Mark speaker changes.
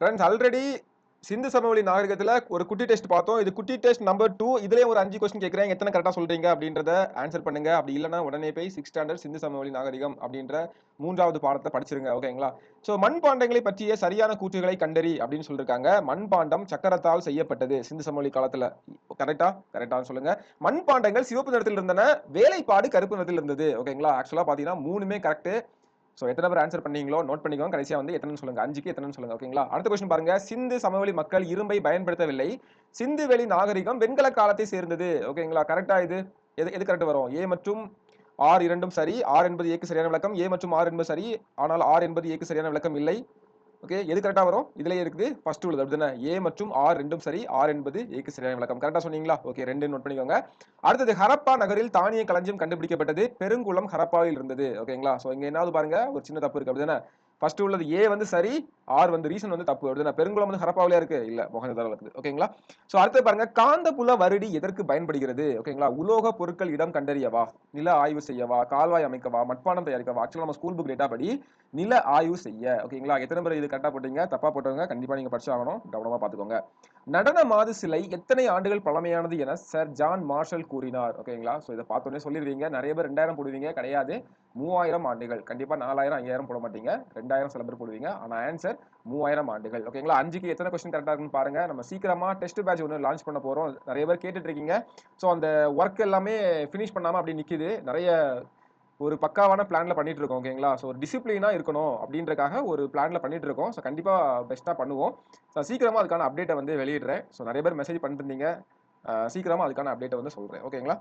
Speaker 1: Friends already சிந்து சமவெளி நாகரிகத்துல ஒரு குட்டி டெஸ்ட் பார்த்தோம். இது குட்டி டெஸ்ட் நம்பர் 2. இதுலயே ஒரு 5 கொஸ்டின் கேட்கிறேன். எத்தனை கரெக்ட்டா சொல்றீங்க அப்படின்றத ஆன்சர் பண்ணுங்க. அப்படி இல்லன்னா உடனே போய் 6th ஸ்டாண்டர்ட் சிந்து சமவெளி நாகரிகம் அப்படின்ற 3வது பாடத்த படிச்சிருங்க. ஓகேங்களா? சோ மண்பாண்டங்களை பற்றிய சரியான கூற்றுகளை கண்டறி அப்படின்னு சொல்லிருக்காங்க. மண்பாண்டம் சக்கரத்தால் செய்யப்பட்டது சிந்து சமவெளி காலத்துல. கரெக்ட்டா? கரெக்ட்டான்னு சொல்லுங்க. மண்பாண்டங்கள் சிவப்பு நிறத்தில் இருந்தன. வேலைப்பாடு கருப்பு நிறத்தில் இருந்தது. ஓகேங்களா? ஆக்சுவலா பாத்தீங்கன்னா 3மே கரெக்ட். சோ எத்தனை பேர் ஆன்சர் பண்ணீங்களோ நோட் பண்ணிக்கோங்க. கடைசியா வந்து எத்தனைன்னு சொல்லுங்க. 5க்கு எத்தனைன்னு சொல்லுங்க. ஓகேங்களா? அடுத்த கொஸ்டின் பாருங்க. சிந்து சமவெளி மக்கள் இரும்பை பயன்படுத்தவில்லை. சிந்து வெளி நாகரிகம் வெண்கல காலத்தை சேர்ந்தது. ஓகேங்களா? கரெக்ட்டா இது? எது கரெக்ட் வரும்? ஏ மற்றும் ஆர் இரண்டும் சரி. ஆர் என்பது ஏக்கு சரியான விளக்கம். ஏ மற்றும் ஆர் என்பது சரி. ஆனால் ஆர் என்பது ஏக்கு சரியான விளக்கம் இல்லை. ஓகே, எது கரெக்ட்டா வரும்? இதுலயே இருக்குது. ஃபர்ஸ்ட் உள்ளது அப்படிதானே? ஏ மற்றும் ஆர் ரெண்டும் சரி. ஆர் என்பது ஏக்கு சரியான விளக்கம். கரெக்ட்டா சொன்னீங்களா? ஓகே, 2 நோட் பண்ணிக்கோங்க. அடுத்தது ஹரப்பா நகரில் தானிய களஞ்சியம் கண்டுபிடிக்கப்பட்டது. பெருங்குளம் ஹரப்பாவில் இருந்தது. ஓகேங்களா? சோ இங்க என்னாவது பாருங்க, ஒரு சின்ன தப்பு இருக்கு அப்படிதானே? ஃபர்ஸ்ட் உள்ளது ஏ வந்து சரி, ஆர் வந்து ரீசன் வந்து தப்பு அப்படிதானே? பெருங்குளம் வந்து ஹரப்பாவிலே இருக்கு. இல்ல, மொஹஞ்சதாரோல இருக்குது. ஓகேங்களா? சோ அடுத்து பாருங்க, காந்தப்புல வருடி எதற்கு பயன்படுகிறது? ஓகேங்களா? உலோக பொருட்கள் இடம் கண்டறியவா, நில ஆய்வு செய்யவா, கால்வாய் அமைக்கவா, மட்பாண்டம் தயாரிக்கவா? ஆக்சுவலா நம்ம ஸ்கூல் புக் டேட்டா படி நில ஆய்வு செய்ய. ஓகேங்களா? எத்தனை பேர் இது கரெக்டா போட்டீங்க? தப்பா போட்டவங்க கண்டிப்பா நீங்க படிச்சாகணும். கவனமா பாத்துக்கோங்க. நடன மாது சிலை எத்தனை ஆண்டுகள் பழமையானது என சர் ஜான் மார்ஷல் கூறினார். ஓகேங்களா? சோ இத பார்த்தோனே சொல்லிருவீங்க. நிறைய பேர் 2000 போடுவீங்க. கிடையாது, 3000 ஆண்டுகள். கண்டிப்பா 4000 5000 போட மாட்டீங்க. 2000 சில பேர் போடுவீங்க. ஆனா ஆன்சர் 3000 ஆண்டுகள். ஓகேங்களா? 5க்கு எத்தனை கொஸ்டின் கரெக்டா இருக்குன்னு பாருங்க. நம்ம சீக்கிரமா டெஸ்ட் பேட்ச் ஒன்னு லான்ச் பண்ண போறோம். நிறைய பேர் கேட்டுட்டு இருக்கீங்க. சோ அந்த வொர்க் எல்லாமே ஃபினிஷ் பண்ணாம அப்படி நிக்குது. நிறைய ஒரு பக்காவான பிளான்ல பண்ணிட்டு இருக்கோம். ஓகேங்களா? சோ ஒரு டிசிப்ளினா இருக்கணும் அப்படின்றதுக்காக ஒரு பிளான்ல பண்ணிட்டு இருக்கோம். சோ கண்டிப்பா பெஸ்ட்டா பண்ணுவோம். சோ சீக்கிரமா அதுக்கான அப்டேட்ட வந்து வெளியிடுறேன். சோ நிறைய பேர் மெசேஜ் பண்ணிட்டு இருந்தீங்க. சீக்கிரமா அதுக்கான அப்டேட்ட வந்து சொல்றேன். ஓகேங்களா?